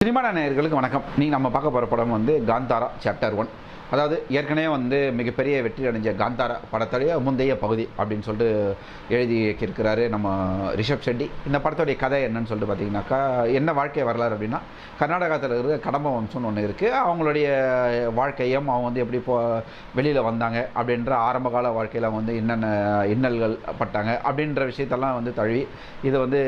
Cinema நேயர்களுக்கு வணக்கம். நீங்கள் நம்ம பார்க்க போகிற படம் வந்து காந்தாரா சாப்டர் 1. அதாவது ஏற்கனவே வந்து மிகப்பெரிய வெற்றி அடைஞ்ச காந்தாரா படத்துடைய முந்தைய பகுதி அப்படின்னு சொல்லிட்டு எழுதி இயக்கியிருக்கிறாரு நம்ம ரிஷப் ஷெட்டி. இந்த படத்துடைய கதை என்னன்னு சொல்லிட்டு பார்த்தீங்கன்னாக்கா, என்ன வாழ்க்கை வரலாறு அப்படின்னா, கர்நாடகத்தில் இருக்கிற கடம்ப வம்சம்னு ஒன்று இருக்குது. அவங்களுடைய வாழ்க்கையும் அவங்க வந்து எப்படி வெளியில் வந்தாங்க அப்படின்ற ஆரம்பகால வாழ்க்கையில் அவங்க வந்து என்னென்ன இன்னல்கள் பட்டாங்க அப்படின்ற விஷயத்தெல்லாம் வந்து தழுவி இது வந்து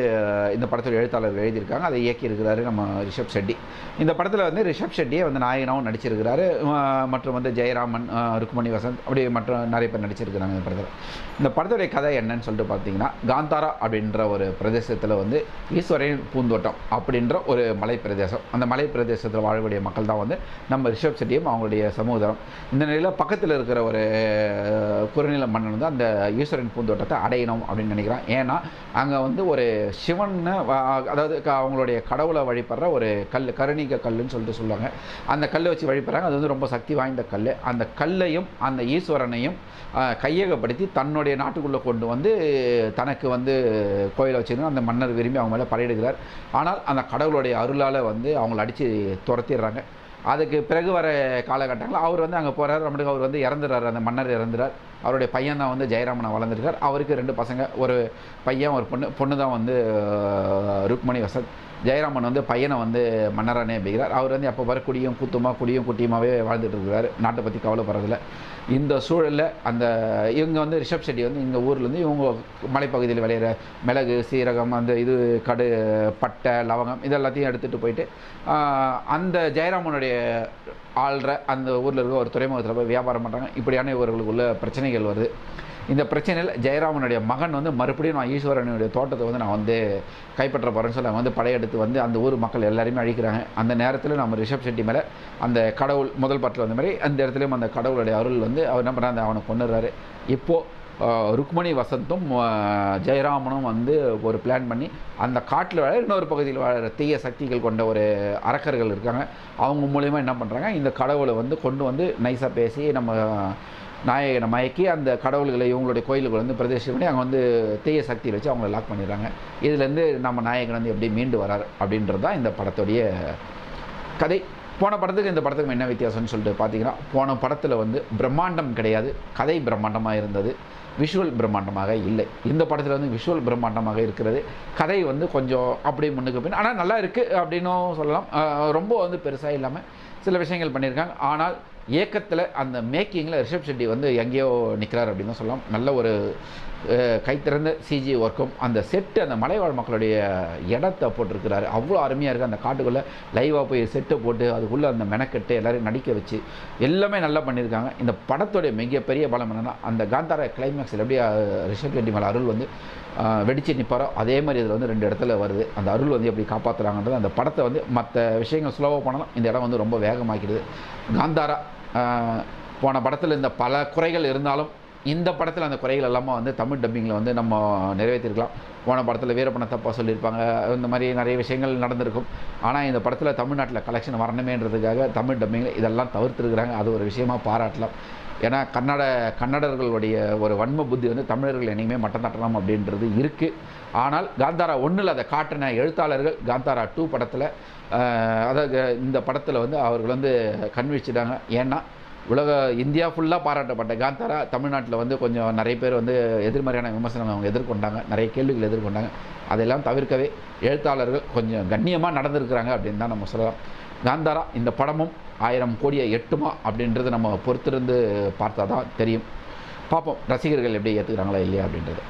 இந்த படத்துடைய எழுத்தாளர்கள் எழுதியிருக்காங்க. அதை இயக்கியிருக்கிறாரு நம்ம ரிஷப் ஷெட்டி. இந்த படத்தில் வந்து ரிஷப் ஷெட்டியே வந்து நாயகனாகவும் நடிச்சிருக்கிறாரு. மற்றும் வந்து ஜெயராமன், ருக்மணி வசந்த், அப்படி மற்ற நிறைய பேர் நடிச்சிருக்கிறாங்க இந்த படத்தில். இந்த படத்துடைய கதை என்னன்னு சொல்லிட்டு பார்த்தீங்கன்னா, காந்தாரா அப்படின்ற ஒரு பிரதேசத்தில் வந்து ஈஸ்வரன் பூந்தோட்டம் அப்படின்ற ஒரு மலை பிரதேசம். அந்த மலை பிரதேசத்தில் வாழக்கூடிய மக்கள் தான் வந்து நம்ம ரிஷப் ஷெட்டியும் அவங்களுடைய சமூகம். இந்த நிலையில் பக்கத்தில் இருக்கிற ஒரு குறுநில மன்னன் வந்து அந்த ஈஸ்வரன் பூந்தோட்டத்தை அடையணும் அப்படின்னு நினைக்கிறான். ஏன்னா அங்கே வந்து ஒரு சிவன், அதாவது அவங்களுடைய கடவுளை வழிபடுற ஒரு கல், கருணிக கல்லுன்னு சொல்லிட்டு சொல்லுவாங்க. அந்த கல்லை வச்சு வழிபடுறாங்க. அது வந்து ரொம்ப சக்தி வாய்ந்த கல். அந்த கல்லையும் அந்த ஈஸ்வரனையும் கையகப்படுத்தி தன்னுடைய நாட்டுக்குள்ளே கொண்டு வந்து தனக்கு வந்து கோயிலை வச்சுக்கணும் அந்த மன்னர் விரும்பி அவங்க மேலே படையிடுகிறார். ஆனால் அந்த கடவுளுடைய அருளால் வந்து அவங்கள அடித்து துரத்திடுறாங்க. அதுக்கு பிறகு வர காலகட்டங்களில் அவர் வந்து அங்கே போகிறார். நம்மளுக்கு அவர் வந்து இறந்துடுறார், அந்த மன்னர் இறந்துறார். அவருடைய பையன் தான் வந்து ஜெயராமனை வளர்ந்துருக்கார். அவருக்கு 2 பசங்க, ஒரு பையன் ஒரு பொண்ணு தான் வந்து ருக்மணி வசந்த். ஜெயராமன் வந்து பையனை வந்து மன்னரானே அப்படிங்கிறார். அவர் வந்து அப்போ வர குடியும் குட்டியுமாவே வாழ்ந்துட்டு இருக்கிறார், நாட்டை பற்றி கவலைப்படுறதில்ல. இந்த சூழலில் அந்த இவங்க வந்து ரிஷப் ஷெட்டி வந்து இந்த ஊர்லேருந்து இவங்க மலைப்பகுதியில் விளையிற மிளகு, சீரகம், அந்த இது கடு, பட்டை, லவங்கம் இதெல்லாத்தையும் எடுத்துகிட்டு போயிட்டு அந்த ஜெயராமனுடைய ஆள்ற அந்த ஊரில் இருக்க ஒரு துறைமுகத்தில் போய் வியாபாரம் பண்ணுறாங்க. இப்படியான இவர்களுக்குள்ள பிரச்சனைகள் வருது. இந்த பிரச்சனையில் ஜெயராமனுடைய மகன் வந்து மறுபடியும் நான் ஈஸ்வரனுடைய தோட்டத்தை வந்து நான் வந்து கைப்பற்ற போகிறேன்னு சொல்லி வந்து படையெடுத்து வந்து அந்த ஊர் மக்கள் எல்லாரையுமே அழிக்கிறாங்க. அந்த நேரத்தில் நம்ம ரிஷப் ஷெட்டி மேலே அந்த கடவுள் முதல் பாட்டில் வந்த மாதிரி அந்த இடத்துலையும் அந்த கடவுளுடைய அருள் வந்து அவர் என்ன பண்ணுறாங்க, அவனை கொண்டுறாரு. இப்போது ருக்மணி வசந்தும் ஜெயராமனும் வந்து ஒரு பிளான் பண்ணி அந்த காட்டில் வாழ இன்னொரு பகுதியில் வாழ தீய சக்திகள் கொண்ட ஒரு அரக்கர்கள் இருக்காங்க. அவங்க மூலிமா என்ன பண்ணுறாங்க, இந்த கடவுளை வந்து கொண்டு வந்து நைஸாக பேசி நம்ம நாயகனை மயக்கி அந்த கடவுள்களை இவங்களுடைய கோயிலுக்கு வந்து பிரதேசம் பண்ணி அங்கே வந்து தீய சக்தியை வச்சு அவங்கள லாக் பண்ணிடுறாங்க. இதுலேருந்து நம்ம நாயகன் வந்து எப்படி மீண்டு வரார் அப்படின்றது தான் இந்த படத்துடைய கதை. போன படத்துக்கு இந்த படத்துக்கு என்ன வித்தியாசம்னு சொல்லிட்டு பார்த்தீங்கன்னா, போன படத்தில் வந்து பிரம்மாண்டம் கிடையாது, கதை பிரம்மாண்டமாக இருந்தது, விஷுவல் பிரம்மாண்டமாக இல்லை. இந்த படத்தில் வந்து விஷுவல் பிரம்மாண்டமாக இருக்கிறது, கதை வந்து கொஞ்சம் அப்படியே முன்னுக்கு பின், ஆனால் நல்லா இருக்குது அப்படின்னும் சொல்லலாம். ரொம்ப வந்து பெருசாக இல்லாமல் சில விஷயங்கள் பண்ணியிருக்காங்க. ஆனால் இயக்கத்தில் அந்த மேக்கிங்கில் ரிஷப் ஷெட்டி வந்து எங்கேயோ நிற்கிறார் அப்படின்னு தான் சொல்லலாம். நல்ல ஒரு கைத்திறந்த சிஜி ஒர்க்கும், அந்த செட்டு, அந்த மலைவாழ் மக்களுடைய இடத்தை போட்டிருக்கிறாரு. அவ்வளோ அருமையாக இருக்குது. அந்த காட்டுக்குள்ளே லைவாக போய் செட்டை போட்டு அதுக்குள்ளே அந்த மெனக்கெட்டு எல்லோரையும் நடிக்க வச்சு எல்லாமே நல்லா பண்ணியிருக்காங்க. இந்த படத்துடைய மிகப்பெரிய பலம் என்னென்னா, அந்த காந்தாரா கிளைமேக்ஸில் எப்படி ரிஷப் ஷெட்டி மேலே அருள் வந்து வெடிச்சு நிற்பாரோ அதே மாதிரி இதில் வந்து 2 இடத்துல வருது. அந்த அருள் வந்து எப்படி காப்பாற்றுறாங்கன்றது அந்த படத்தை வந்து மற்ற விஷயங்கள் ஸ்லோவாக போனாலும் இந்த இடம் வந்து ரொம்ப வேகமாக்கிடுது. காந்தாரா போன படத்தில் இந்த பல குறைகள் இருந்தாலும் இந்த படத்தில் அந்த குறைகள் எல்லாமே வந்து தமிழ் டப்பிங்கில் வந்து நம்ம நிறைவேற்றிருக்கலாம். போன படத்தில் வீரப்பனை தப்பாக சொல்லியிருப்பாங்க, இந்த மாதிரி நிறைய விஷயங்கள் நடந்திருக்கும். ஆனால் இந்த படத்தில் தமிழ்நாட்டில் கலெக்ஷன் வரணுமேன்றதுக்காக தமிழ் டப்பிங்கில் இதெல்லாம் தவிர்த்துருக்குறாங்க. அது ஒரு விஷயமாக பாராட்டலாம். ஏன்னா கன்னடர்களுடைய ஒரு வன்ம புத்தி வந்து தமிழர்கள் என்னைக்குமே மட்டம் தட்டலாம் அப்படின்றது இருக்குது. ஆனால் காந்தாரா 1 அதை காட்டின எழுத்தாளர்கள் காந்தாரா 2 படத்தில், அதாவது இந்த படத்தில் வந்து அவர்கள் வந்து கண்விச்சிட்டாங்க. ஏன்னா இந்தியா ஃபுல்லாக பாராட்டப்பட்ட காந்தாரா தமிழ்நாட்டில் வந்து கொஞ்சம் நிறைய பேர் வந்து எதிர்மறையான விமர்சனங்கள் அவங்க எதிர்கொண்டாங்க, நிறைய கேள்விகள் எதிர்கொண்டாங்க. அதெல்லாம் தவிர்க்கவே எழுத்தாளர்கள் கொஞ்சம் கண்ணியமாக நடந்திருக்கிறாங்க அப்படின்னு தான் நம்ம சொல்லலாம். காந்தாரா இந்த படமும் 1000 கோடியை எட்டுமா அப்படின்றது நம்ம பொறுத்திருந்து பார்த்தா தான் தெரியும். பார்ப்போம் ரசிகர்கள் எப்படி ஏற்றுக்கிறாங்களா இல்லையா அப்படின்றது.